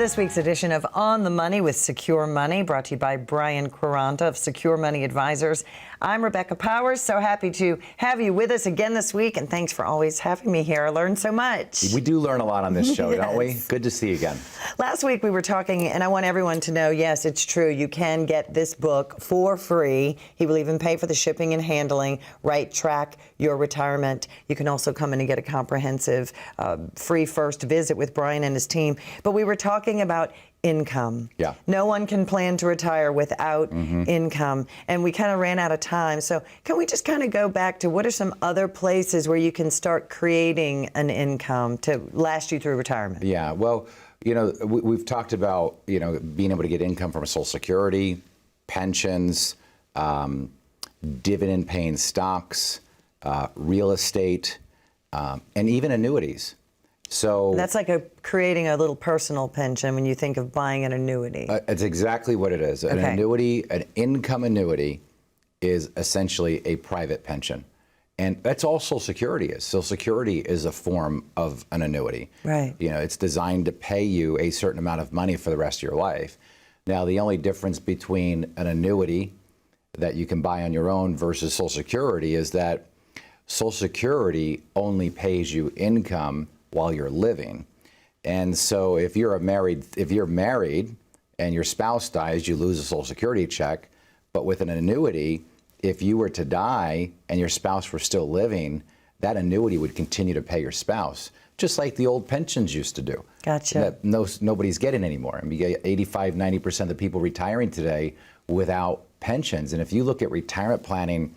this week's edition of On the Money with Secure Money, brought to you by Brian Quaranta of Secure Money Advisors. I'm Rebecca Powers. So happy to have you with us again this week, and thanks for always having me here. I learned so much. We do learn a lot on this show, Yes. don't we? Good to see you again. Last week we were talking, and I want everyone to know, yes, it's true. You can get this book for free. He will even pay for the shipping and handling. Right Track Your Retirement. You can also come in and get a comprehensive free first visit with Brian and his team. But we were talking about income. Yeah. No one can plan to retire without income. And we kind of ran out of time. So can we just kind of go back to what are some other places where you can start creating an income to last you through retirement? Yeah, well, you know, we've talked about, you know, being able to get income from Social Security, pensions, dividend-paying stocks, real estate, and even annuities. So that's like creating a little personal pension when you think of buying an annuity. It's exactly what it is. An annuity, an income annuity, is essentially a private pension. And that's all Social Security is. Social Security is a form of an annuity. Right. You know, it's designed to pay you a certain amount of money for the rest of your life. Now, the only difference between an annuity that you can buy on your own versus Social Security is that Social Security only pays you income while you're living. And so if you're married and your spouse dies, you lose a Social Security check. But with an annuity, if you were to die and your spouse were still living, that annuity would continue to pay your spouse, just like the old pensions used to do. Gotcha. That nobody's getting anymore. I mean, you get 85, 90% of the people retiring today without pensions. And if you look at retirement planning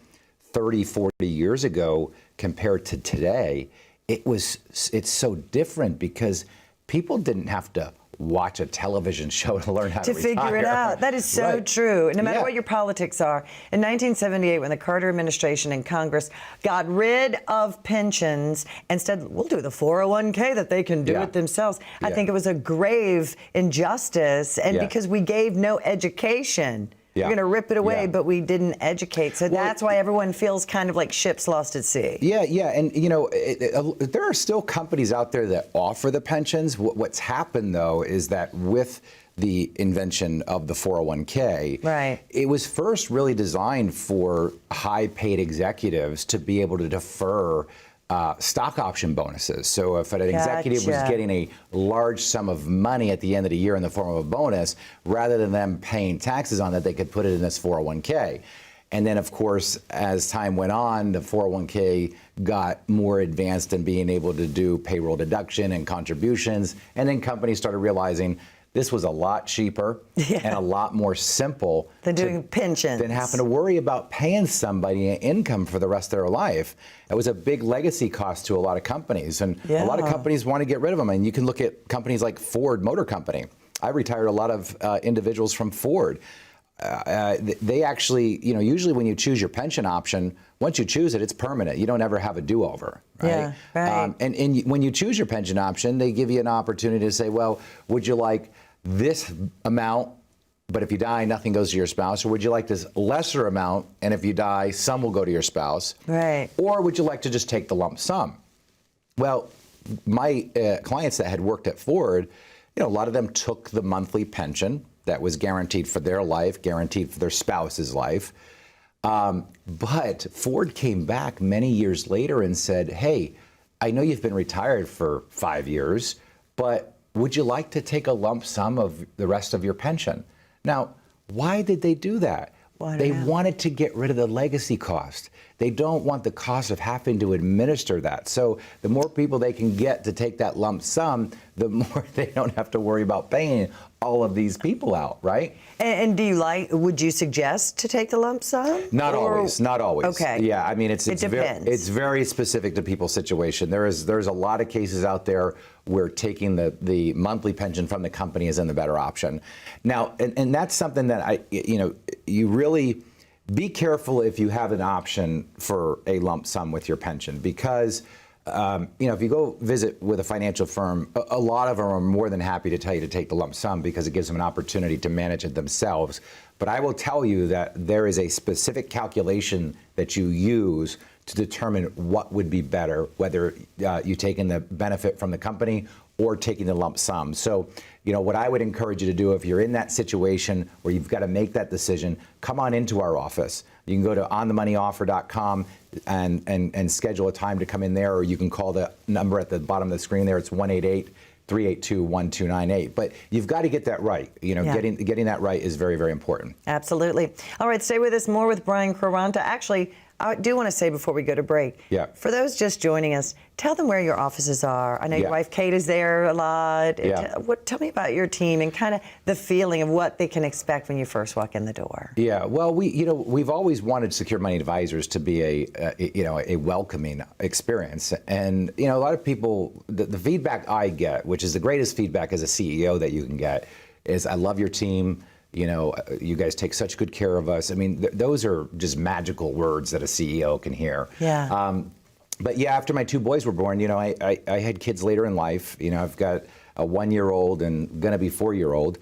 30, 40 years ago compared to today, it's so different because people didn't have to watch a television show to learn how to retire. Figure it out. That is so true. No matter what your politics are. In 1978, when the Carter administration and Congress got rid of pensions and said, we'll do the 401k that they can do it themselves, I think it was a grave injustice, and because we gave no education. We're going to rip it away, but we didn't educate. So that's why everyone feels kind of like ships lost at sea. Yeah, and you know, there are still companies out there that offer the pensions. What's happened, though, is that with the invention of the 401k, it was first really designed for high-paid executives to be able to defer stock option bonuses. So if an executive was getting a large sum of money at the end of the year in the form of a bonus, rather than them paying taxes on that, they could put it in this 401k. And then, of course, as time went on, the 401k got more advanced in being able to do payroll deduction and contributions. And then companies started realizing this was a lot cheaper and a lot more simple than doing pensions. Than having to worry about paying somebody an income for the rest of their life. It was a big legacy cost to a lot of companies, and a lot of companies want to get rid of them. And you can look at companies like Ford Motor Company. I retired a lot of individuals from Ford. They actually, you know, usually when you choose your pension option, once you choose it, it's permanent. You don't ever have a do-over, right? Yeah, right. And when you choose your pension option, they give you an opportunity to say, well, would you like this amount, but if you die, nothing goes to your spouse? Or would you like this lesser amount, and if you die, some will go to your spouse? Right. Or would you like to just take the lump sum? Well, my clients that had worked at Ford, you know, a lot of them took the monthly pension that was guaranteed for their life, guaranteed for their spouse's life. But Ford came back many years later and said, hey, I know you've been retired for 5 years, but would you like to take a lump sum of the rest of your pension? Now, why did they do that? They wanted to get rid of the legacy cost. They don't want the cost of having to administer that. So the more people they can get to take that lump sum, the more they don't have to worry about paying all of these people out, right? And would you suggest to take the lump sum? Not always. Okay. Yeah, I mean, it depends. It's very specific to people's situation. There's a lot of cases out there where taking the monthly pension from the company is in the better option. Now, and that's something that you really be careful if you have an option for a lump sum with your pension, because if you go visit with a financial firm, a lot of them are more than happy to tell you to take the lump sum because it gives them an opportunity to manage it themselves. But I will tell you that there is a specific calculation that you use to determine what would be better, whether you taking the benefit from the company or taking the lump sum. So, what I would encourage you to do if you're in that situation where you've got to make that decision, come on into our office. You can go to onthemoneyoffer.com and schedule a time to come in there, or you can call the number at the bottom of the screen there. It's 1-888-382-1298. But you've got to get that right. Getting that right is very, very important. Absolutely. All right, stay with us more with Brian Quaranta. Actually, I do want to say before we go to break, for those just joining us, tell them where your offices are. I know your wife Kate is there a lot. Tell me about your team and kind of the feeling of what they can expect when you first walk in the door. Yeah, well, we've always wanted Secure Money Advisors to be a welcoming experience, and a lot of people, the feedback I get, which is the greatest feedback as a CEO that you can get, is I love your team. You guys take such good care of us. I mean, those are just magical words that a CEO can hear. Yeah. But after my 2 boys were born, I had kids later in life. I've got a 1-year-old and gonna be 4-year-old.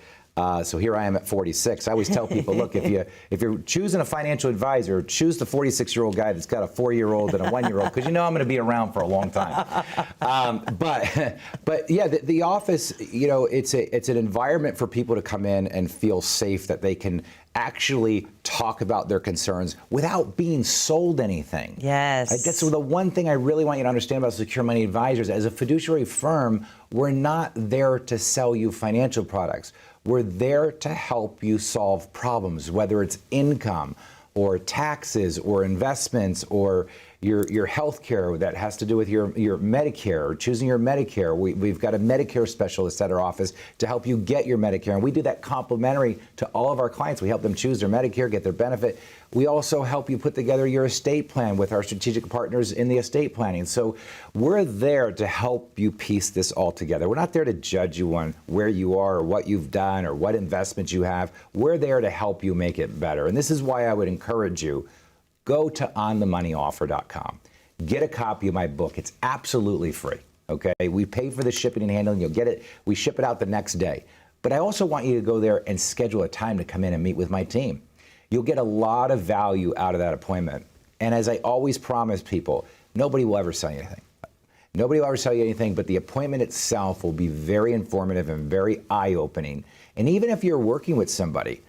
So here I am at 46. I always tell people, look, if you're choosing a financial advisor, choose the 46-year-old guy that's got a 4-year-old and a 1-year-old, because I'm going to be around for a long time. But the office, it's an environment for people to come in and feel safe, that they can actually talk about their concerns without being sold anything. Yes. That's the one thing I really want you to understand about Secure Money Advisors. As a fiduciary firm, we're not there to sell you financial products. We're there to help you solve problems, whether it's income or taxes or investments or your health care that has to do with your Medicare, or choosing your Medicare. We've got a Medicare specialist at our office to help you get your Medicare, and we do that complimentary to all of our clients. We help them choose their Medicare, get their benefit. We also help you put together your estate plan with our strategic partners in the estate planning. So we're there to help you piece this all together. We're not there to judge you on where you are or what you've done or what investments you have. We're there to help you make it better. And this is why I would encourage you, go to onthemoneyoffer.com. Get a copy of my book. It's absolutely free, okay? We pay for the shipping and handling. You'll get it. We ship it out the next day. But I also want you to go there and schedule a time to come in and meet with my team. You'll get a lot of value out of that appointment. And as I always promise people, nobody will ever sell you anything. Nobody will ever sell you anything, but the appointment itself will be very informative and very eye-opening. And even if you're working with somebody,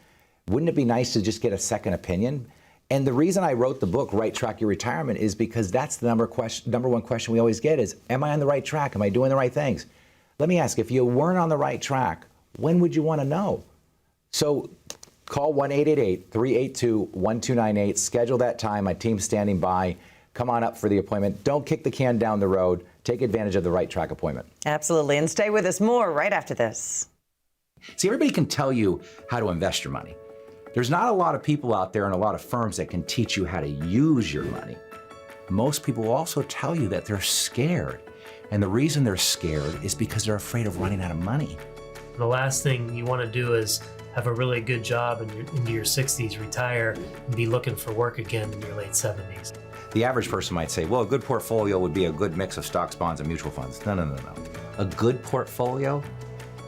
wouldn't it be nice to just get a second opinion? And the reason I wrote the book, Right Track Your Retirement, is because that's the number one question we always get is, am I on the right track? Am I doing the right things? Let me ask, if you weren't on the right track, when would you want to know? So call 1-888-382-1298, schedule that time. My team's standing by. Come on up for the appointment. Don't kick the can down the road. Take advantage of the Right Track appointment. Absolutely. And stay with us more right after this. See, everybody can tell you how to invest your money. There's not a lot of people out there and a lot of firms that can teach you how to use your money. Most people will also tell you that they're scared. And the reason they're scared is because they're afraid of running out of money. The last thing you want to do is have a really good job into your 60s, retire, and be looking for work again in your late 70s. The average person might say, well, a good portfolio would be a good mix of stocks, bonds, and mutual funds. No. A good portfolio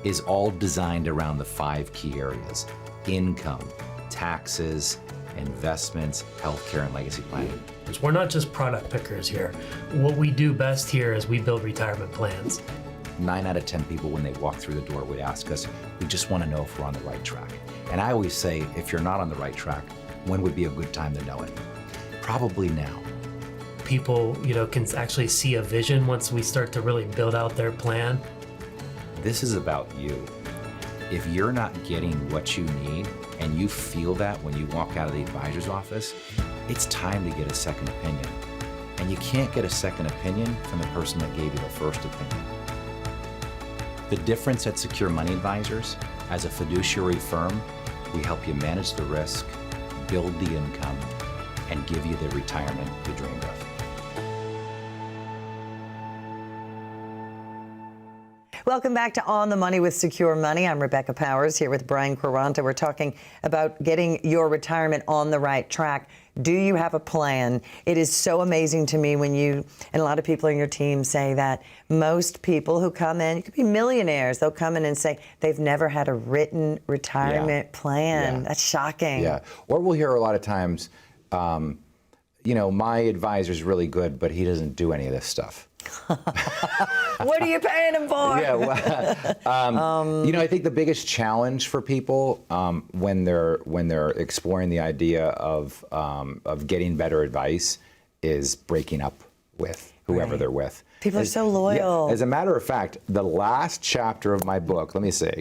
is all designed around the 5 key areas: income, taxes, investments, healthcare, and legacy planning. We're not just product pickers here. What we do best here is we build retirement plans. 9 out of 10 people, when they walk through the door, would ask us, we just want to know if we're on the right track. And I always say, if you're not on the right track, when would be a good time to know it? Probably now. People, can actually see a vision once we start to really build out their plan. This is about you. If you're not getting what you need, and you feel that when you walk out of the advisor's office, it's time to get a second opinion. And you can't get a second opinion from the person that gave you the first opinion. The difference at Secure Money Advisors, as a fiduciary firm, we help you manage the risk, build the income, and give you the retirement you dreamed of. Welcome back to On the Money with Secure Money. I'm Rebecca Powers here with Brian Quaranta. We're talking about getting your retirement on the right track. Do you have a plan? It is so amazing to me when you, and a lot of people on your team say that most people who come in, you could be millionaires, they'll come in and say they've never had a written retirement plan. Yeah. That's shocking. Yeah, or we'll hear a lot of times, my advisor's really good, but he doesn't do any of this stuff. What are you paying them for? Yeah, well, I think the biggest challenge for people when they're exploring the idea of getting better advice is breaking up with whoever they're with. People are so loyal. Yeah. As a matter of fact, the last chapter of my book, let me see.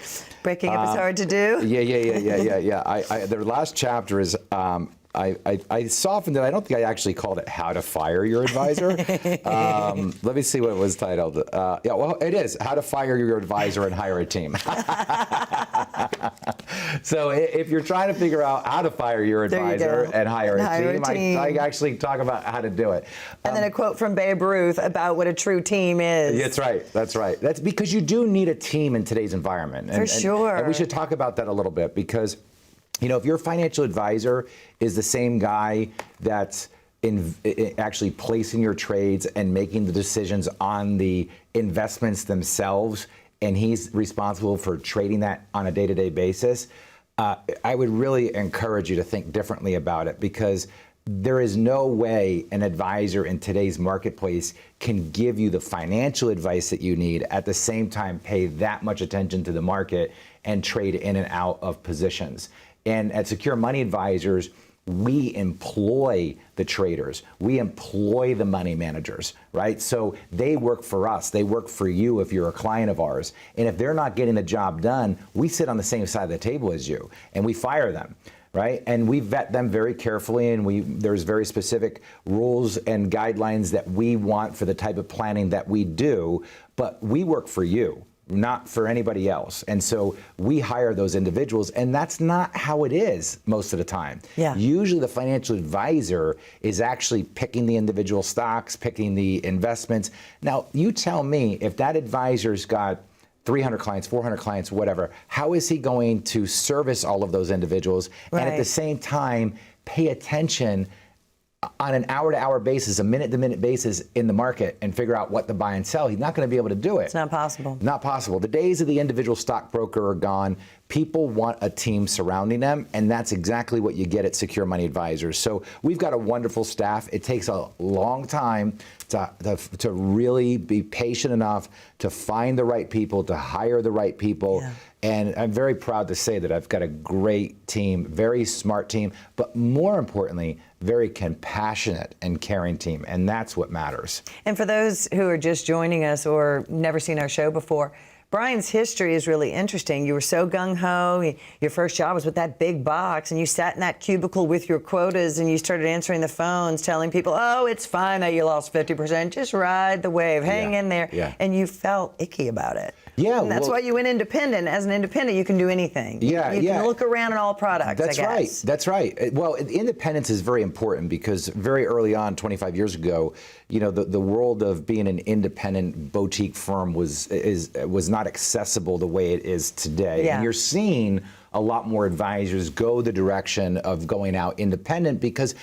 Breaking up is hard to do? Yeah. The last chapter is, I softened it. I don't think I actually called it How to Fire Your Advisor. Let me see what it was titled. It is How to Fire Your Advisor and Hire a Team. So if you're trying to figure out how to fire your advisor and hire a team, I actually talk about how to do it. And then a quote from Babe Ruth about what a true team is. That's right. That's because you do need a team in today's environment. For sure. And we should talk about that a little bit because, if your financial advisor is the same guy that's actually placing your trades and making the decisions on the investments themselves, and he's responsible for trading that on a day-to-day basis, I would really encourage you to think differently about it, because there is no way an advisor in today's marketplace can give you the financial advice that you need, at the same time pay that much attention to the market and trade in and out of positions. And at Secure Money Advisors, we employ the traders. We employ the money managers, right? So they work for us. They work for you if you're a client of ours. And if they're not getting the job done, we sit on the same side of the table as you, and we fire them, right? And we vet them very carefully, and there's very specific rules and guidelines that we want for the type of planning that we do, but we work for you, not for anybody else. And so we hire those individuals, and that's not how it is most of the time. Yeah. Usually the financial advisor is actually picking the individual stocks, picking the investments. Now, you tell me, if that advisor's got 300 clients, 400 clients, whatever, how is he going to service all of those individuals and at the same time pay attention on an hour-to-hour basis, a minute-to-minute basis in the market and figure out what to buy and sell? He's not going to be able to do it. It's not possible. Not possible. The days of the individual stockbroker are gone. People want a team surrounding them, and that's exactly what you get at Secure Money Advisors. So we've got a wonderful staff. It takes a long time to really be patient enough to find the right people, to hire the right people. Yeah. And I'm very proud to say that I've got a great team, very smart team, but more importantly, very compassionate and caring team. And that's what matters. And for those who are just joining us or never seen our show before, Brian's history is really interesting. You were so gung-ho. Your first job was with that big box, and you sat in that cubicle with your quotas, and you started answering the phones, telling people, oh, it's fine that you lost 50%. Just ride the wave. Hang in there. Yeah. And you felt icky about it. Yeah, and that's why you went independent. As an independent, you can do anything. Yeah, you can look around at all products, That's I guess. right. That's right. Well, independence is very important, because very early on, 25 years ago, the world of being an independent boutique firm was not accessible the way it is today. Yeah. And you're seeing a lot more advisors go the direction of going out independent, because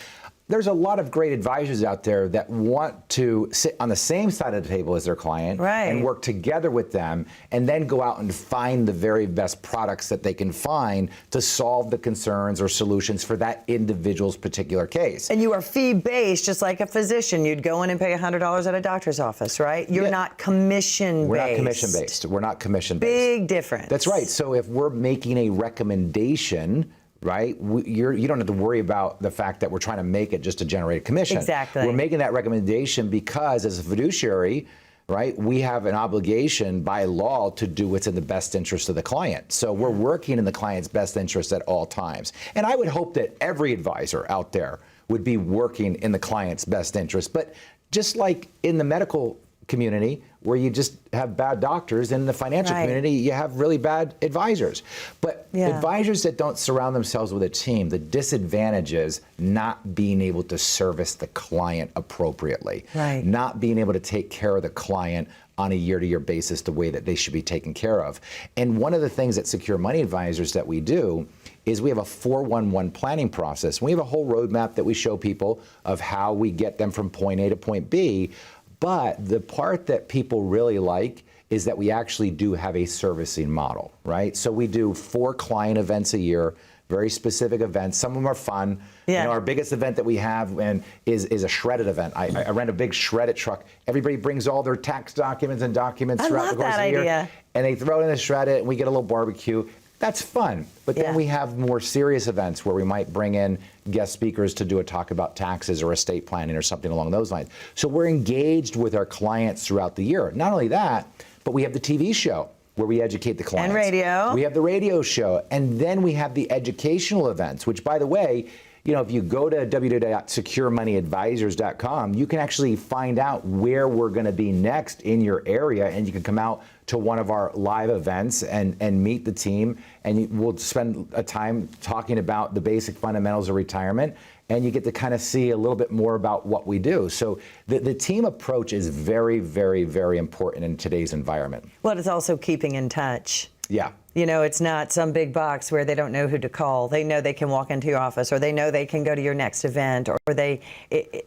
there's a lot of great advisors out there that want to sit on the same side of the table as their client and work together with them, and then go out and find the very best products that they can find to solve the concerns or solutions for that individual's particular case. And you are fee-based, just like a physician. You'd go in and pay $100 at a doctor's office, right? You're not commission-based. We're not commission-based. We're not commission-based. Big difference. That's right. So if we're making a recommendation, right, you don't have to worry about the fact that we're trying to make it just to generate a commission. Exactly. We're making that recommendation because, as a fiduciary, right, we have an obligation by law to do what's in the best interest of the client. So we're working in the client's best interest at all times. And I would hope that every advisor out there would be working in the client's best interest. But just like in the medical community, where you just have bad doctors, in the financial community, you have really bad advisors. But advisors that don't surround themselves with a team, the disadvantage is not being able to service the client appropriately, not being able to take care of the client on a year-to-year basis the way that they should be taken care of. And one of the things at Secure Money Advisors that we do is we have a 411 planning process. We have a whole roadmap that we show people of how we get them from point A to point B. But the part that people really like is that we actually do have a servicing model, right? So we do 4 client events a year very specific events. Some of them are fun. Yeah. You know, our biggest event that we have is a shredded event. I rent a big shredded truck. Everybody brings all their tax documents and documents throughout the course of the year. And they throw it in the shredded, and we get a little barbecue. That's fun. But then we have more serious events where we might bring in guest speakers to do a talk about taxes or estate planning or something along those lines. So we're engaged with our clients throughout the year. Not only that, but we have the TV show where we educate the clients. And radio. We have the radio show. And then we have the educational events, which, by the way, you know, if you go to www.securemoneyadvisors.com, you can actually find out where we're going to be next in your area, and you can come out to one of our live events and meet the team, and we'll spend a time talking about the basic fundamentals of retirement, and you get to kind of see a little bit more about what we do. So the team approach is very, very, very important in today's environment. Well, it's also keeping in touch. Yeah. You know, it's not some big box where they don't know who to call. They know they can walk into your office, or they know they can go to your next event, and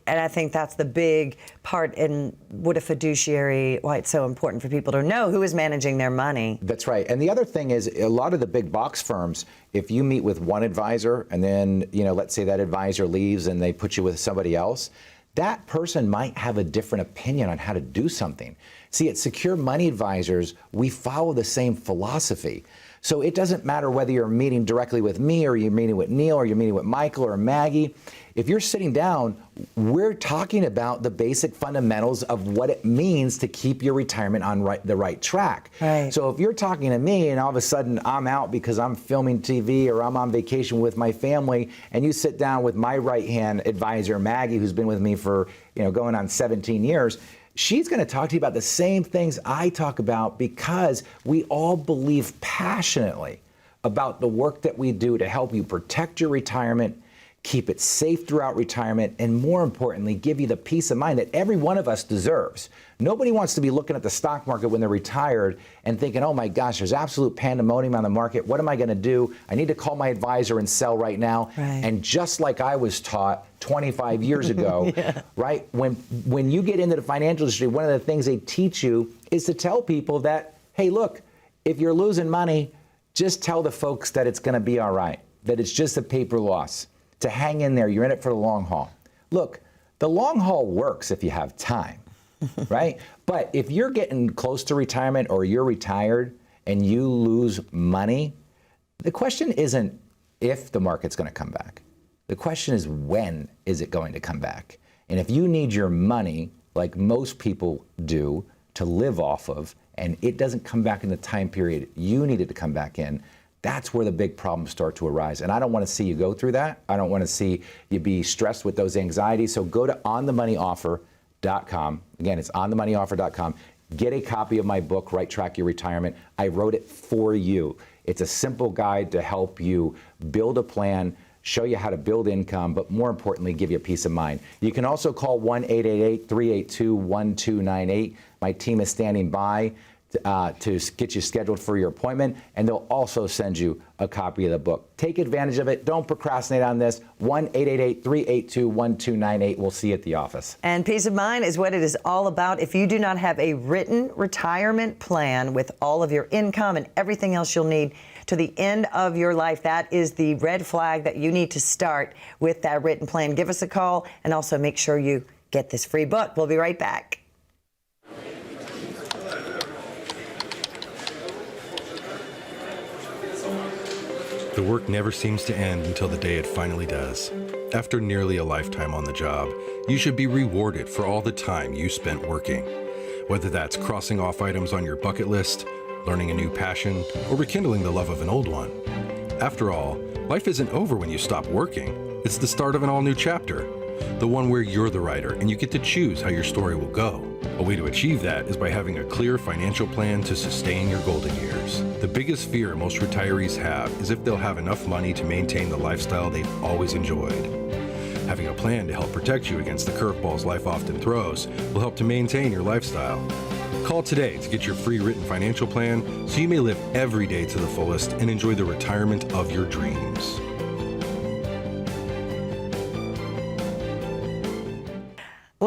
I think that's the big part in what a fiduciary, why it's so important for people to know who is managing their money. That's right. And the other thing is, a lot of the big box firms, if you meet with one advisor and then, you know, let's say that advisor leaves and they put you with somebody else, that person might have a different opinion on how to do something. See, at Secure Money Advisors, we follow the same philosophy. So it doesn't matter whether you're meeting directly with me, or you're meeting with Neil, or you're meeting with Michael or Maggie. If you're sitting down, we're talking about the basic fundamentals of what it means to keep your retirement on the right track. Right. So if you're talking to me and all of a sudden I'm out because I'm filming TV or I'm on vacation with my family, and you sit down with my right-hand advisor, Maggie, who's been with me for, you know, going on 17 years, she's going to talk to you about the same things I talk about, because we all believe passionately about the work that we do to help you protect your retirement, keep it safe throughout retirement, and more importantly, give you the peace of mind that every one of us deserves. Nobody wants to be looking at the stock market when they're retired and thinking, oh my gosh, there's absolute pandemonium on the market. What am I going to do? I need to call my advisor and sell right now. Right. And just like I was taught 25 years ago, right? When you get into the financial industry, one of the things they teach you is to tell people that, hey, look, if you're losing money, just tell the folks that it's going to be all right, that it's just a paper loss, to hang in there. You're in it for the long haul. Look, the long haul works if you have time, right? But if you're getting close to retirement or you're retired and you lose money, the question isn't if the market's going to come back. The question is, when is it going to come back? And if you need your money, like most people do, to live off of, and it doesn't come back in the time period you need it to come back in, that's where the big problems start to arise. And I don't want to see you go through that. I don't want to see you be stressed with those anxieties. So go to onthemoneyoffer.com. Again, it's onthemoneyoffer.com. Get a copy of my book, Right Track Your Retirement. I wrote it for you. It's a simple guide to help you build a plan, show you how to build income, but more importantly, give you peace of mind. You can also call 1-888-382-1298. My team is standing by to get you scheduled for your appointment, and they'll also send you a copy of the book. Take advantage of it. Don't procrastinate on this. 1-888-382-1298. We'll see you at the office. And peace of mind is what it is all about. If you do not have a written retirement plan with all of your income and everything else you'll need to the end of your life, that is the red flag that you need to start with that written plan. Give us a call, and also make sure you get this free book. We'll be right back. The work never seems to end until the day it finally does. After nearly a lifetime on the job, you should be rewarded for all the time you spent working. Whether that's crossing off items on your bucket list, learning a new passion, or rekindling the love of an old one. After all, life isn't over when you stop working. It's the start of an all-new chapter. The one where you're the writer and you get to choose how your story will go. A way to achieve that is by having a clear financial plan to sustain your golden years. The biggest fear most retirees have is if they'll have enough money to maintain the lifestyle they've always enjoyed. Having a plan to help protect you against the curveballs life often throws will help to maintain your lifestyle. Call today to get your free written financial plan so you may live every day to the fullest and enjoy the retirement of your dreams.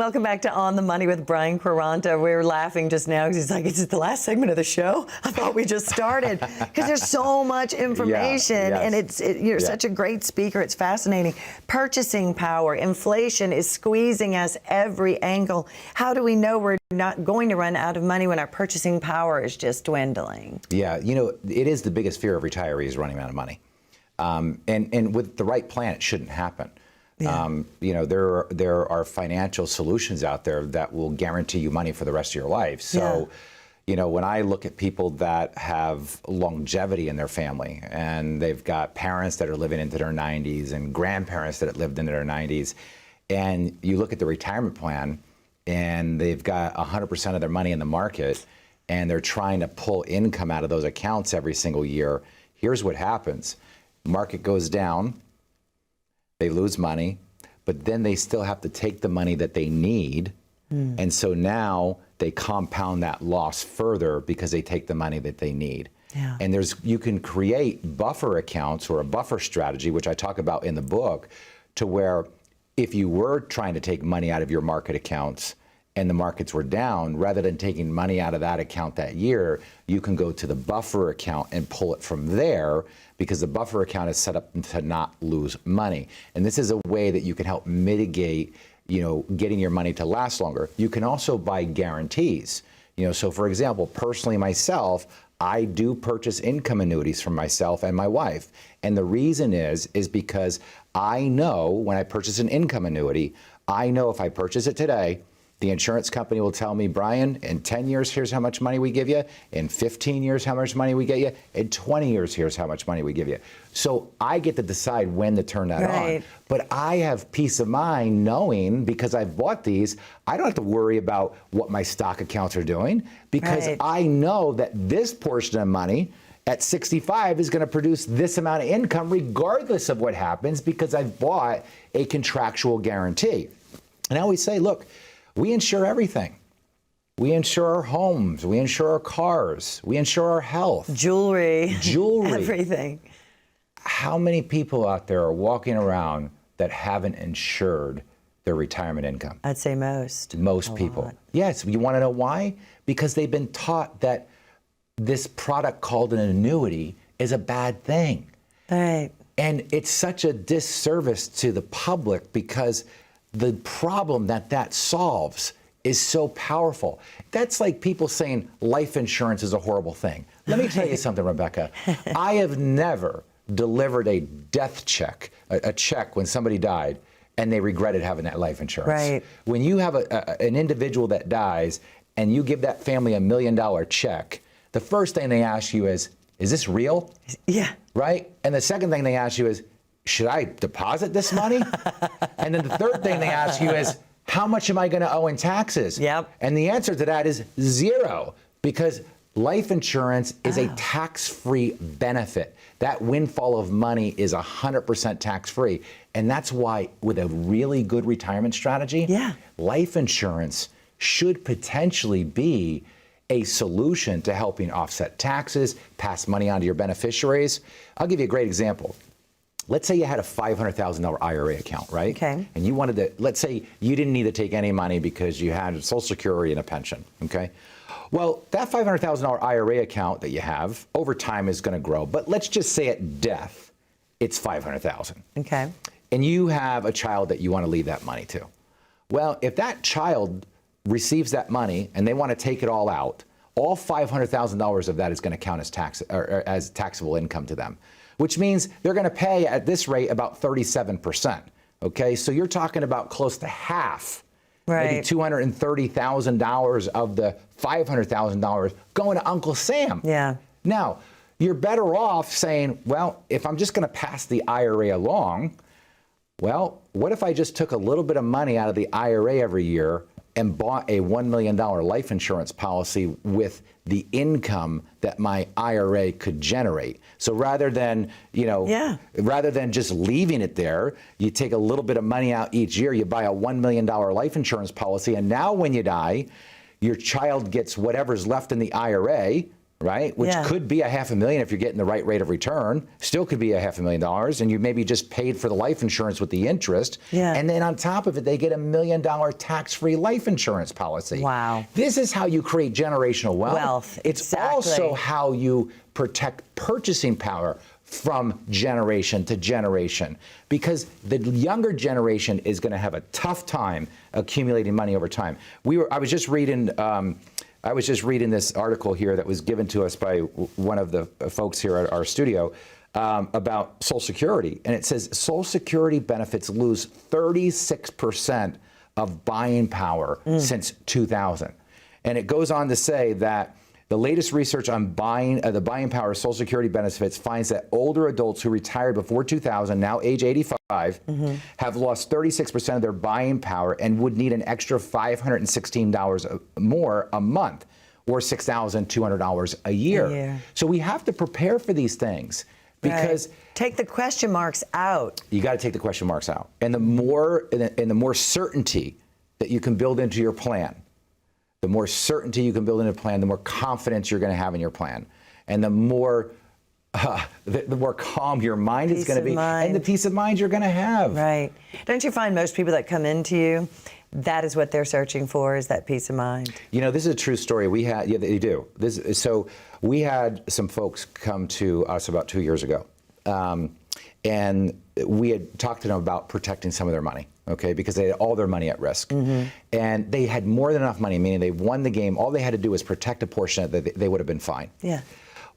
Welcome back to On the Money with Brian Quaranta. We were laughing just now because he's like, is it the last segment of the show? I thought we just started, because there's so much information, and you're such a great speaker. It's fascinating. Purchasing power, inflation is squeezing us every angle. How do we know we're not going to run out of money when our purchasing power is just dwindling? Yeah, it is the biggest fear of retirees, running out of money. And with the right plan, it shouldn't happen. Yeah. There are financial solutions out there that will guarantee you money for the rest of your life. So, when I look at people that have longevity in their family, and they've got parents that are living into their 90s and grandparents that have lived into their 90s, and you look at the retirement plan, and they've got 100% of their money in the market, and they're trying to pull income out of those accounts every single year, here's what happens. Market goes down. They lose money, but then they still have to take the money that they need. And so now they compound that loss further because they take the money that they need. Yeah. And you can create buffer accounts or a buffer strategy, which I talk about in the book, to where if you were trying to take money out of your market accounts and the markets were down, rather than taking money out of that account that year, you can go to the buffer account and pull it from there, because the buffer account is set up to not lose money. And this is a way that you can help mitigate, getting your money to last longer. You can also buy guarantees. So for example, personally myself, I do purchase income annuities for myself and my wife. And the reason is because I know when I purchase an income annuity, I know if I purchase it today, the insurance company will tell me, Brian, in 10 years, here's how much money we give you. In 15 years, how much money we get you. In 20 years, here's how much money we give you. So I get to decide when to turn that on. But I have peace of mind knowing, because I've bought these, I don't have to worry about what my stock accounts are doing, because I know that this portion of money at 65 is going to produce this amount of income regardless of what happens, because I've bought a contractual guarantee. And I always say, look, we insure everything. We insure our homes. We insure our cars. We insure our health. Jewelry. Everything. How many people out there are walking around that haven't insured their retirement income? I'd say most. Most people. Yes. You want to know why? Because they've been taught that this product called an annuity is a bad thing. Right. And it's such a disservice to the public, because the problem that solves is so powerful. That's like people saying life insurance is a horrible thing. Let me tell you something, Rebecca. I have never delivered a death check, a check when somebody died, and they regretted having that life insurance. Right. When you have an individual that dies and you give that family $1 million check, the first thing they ask you is this real? Yeah. Right? And the second thing they ask you is, should I deposit this money? And then the third thing they ask you is, how much am I going to owe in taxes? Yep. And the answer to that is 0, because life insurance is a tax-free benefit. That windfall of money is 100% tax-free. And that's why, with a really good retirement strategy, life insurance should potentially be a solution to helping offset taxes, pass money on to your beneficiaries. I'll give you a great example. Let's say you had a $500,000 IRA account, right? Okay. And you wanted to, let's say you didn't need to take any money because you had Social Security and a pension, okay? Well, that $500,000 IRA account that you have over time is going to grow, but let's just say at death, it's $500,000. Okay. And you have a child that you want to leave that money to. Well, if that child receives that money and they want to take it all out, all $500,000 of that is going to count as taxable income to them, which means they're going to pay at this rate about 37%. Okay, so you're talking about close to half, maybe $230,000 of the $500,000 going to Uncle Sam. Yeah. Now, you're better off saying, well, if I'm just going to pass the IRA along, well, what if I just took a little bit of money out of the IRA every year and bought a $1 million life insurance policy with the income that my IRA could generate? So rather than, rather than just leaving it there, you take a little bit of money out each year, you buy a $1 million life insurance policy, and now when you die, your child gets whatever's left in the IRA, right? Which could be $500,000 if you're getting the right rate of return. Still could be $500,000, and you maybe just paid for the life insurance with the interest. Yeah. And then on top of it, they get $1 million tax-free life insurance policy. Wow. This is how you create generational wealth. It's also how you protect purchasing power from generation to generation, because the younger generation is going to have a tough time accumulating money over time. I was just reading this article here that was given to us by one of the folks here at our studio about Social Security, and it says Social Security benefits lose 36% of buying power since 2000, and it goes on to say that the latest research on the buying power of Social Security benefits finds that older adults who retired before 2000, now age 85, have lost 36% of their buying power and would need an extra $516 more a month, or $6,200 a year. So we have to prepare for these things, because take the question marks out. You got to take the question marks out, and the more certainty that you can build into your plan. The more certainty you can build in a plan, the more confidence you're going to have in your plan, and the more calm your mind is going to be, and the peace of mind you're going to have. Right. Don't you find most people that come into you, that is what they're searching for, is that peace of mind? You know, this is a true story. We had, they do. So we had some folks come to us about 2 years ago, and we had talked to them about protecting some of their money. Okay, because they had all their money at risk. And they had more than enough money, meaning they won the game. All they had to do was protect a portion of it, they would have been fine. Yeah.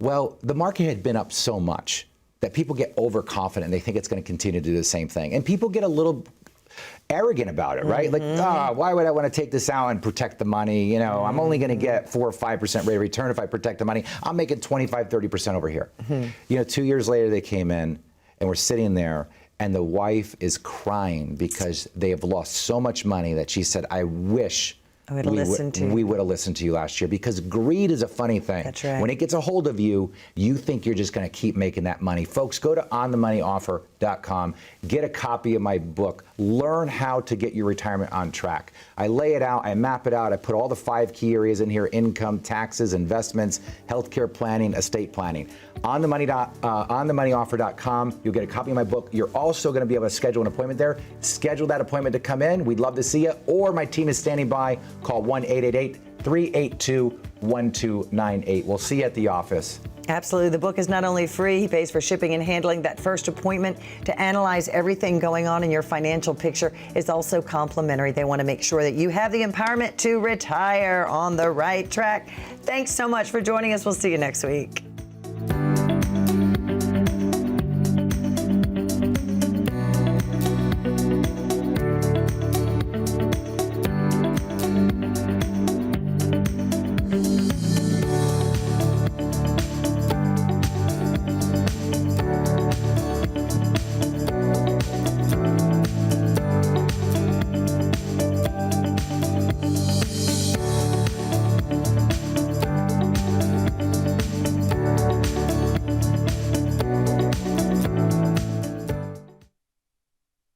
Well, the market had been up so much that people get overconfident. They think it's going to continue to do the same thing. And people get a little arrogant about it, right? Like, why would I want to take this out and protect the money? You know, I'm only going to get 4 or 5% rate of return if I protect the money. I'm making 25, 30% over here. You know, 2 years later, they came in and we're sitting there, and the wife is crying because they have lost so much money that she said, I wish we would have listened to you last year, because greed is a funny thing. That's right. When it gets a hold of you, you think you're just going to keep making that money. Folks, go to onthemoneyoffer.com, get a copy of my book, learn how to get your retirement on track. I lay it out, I map it out, I put all the 5 key areas in here: income, taxes, investments, healthcare planning, estate planning. onthemoneyoffer.com, you'll get a copy of my book. You're also going to be able to schedule an appointment there. Schedule that appointment to come in. We'd love to see you, or my team is standing by. Call 1-888-382-1298. We'll see you at the office. Absolutely. The book is not only free, he pays for shipping and handling. That first appointment to analyze everything going on in your financial picture is also complimentary. They want to make sure that you have the empowerment to retire on the right track. Thanks so much for joining us. We'll see you next week.